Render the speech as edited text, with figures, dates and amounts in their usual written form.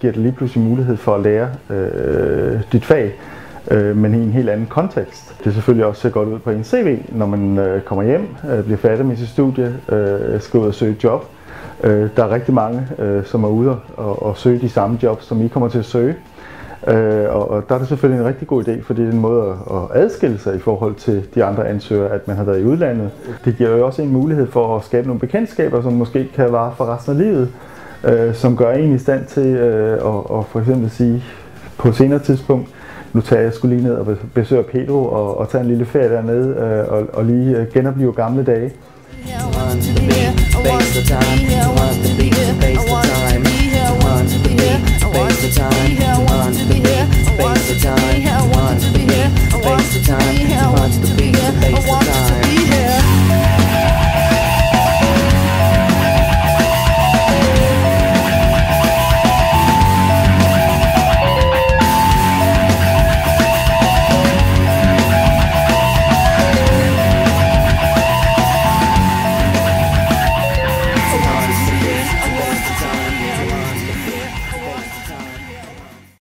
Giver det lige pludselig mulighed for at lære dit fag, men i en helt anden kontekst. Det er selvfølgelig også ser godt ud på en CV, når man kommer hjem, bliver færdig med sit studie, skal ud og søge et job. Der er rigtig mange, som er ude og søge de samme jobs, som I kommer til at søge. Og der er det selvfølgelig en rigtig god idé, fordi det er en måde at adskille sig i forhold til de andre ansøgere, at man har været i udlandet. Det giver jo også en mulighed for at skabe nogle bekendtskaber, som måske kan vare for resten af livet, som gør en i stand til at for eksempel sige på et senere tidspunkt, nu tager jeg sgu lige ned og besøger Pedro og tager en lille ferie dernede og lige genoplive gamle dage.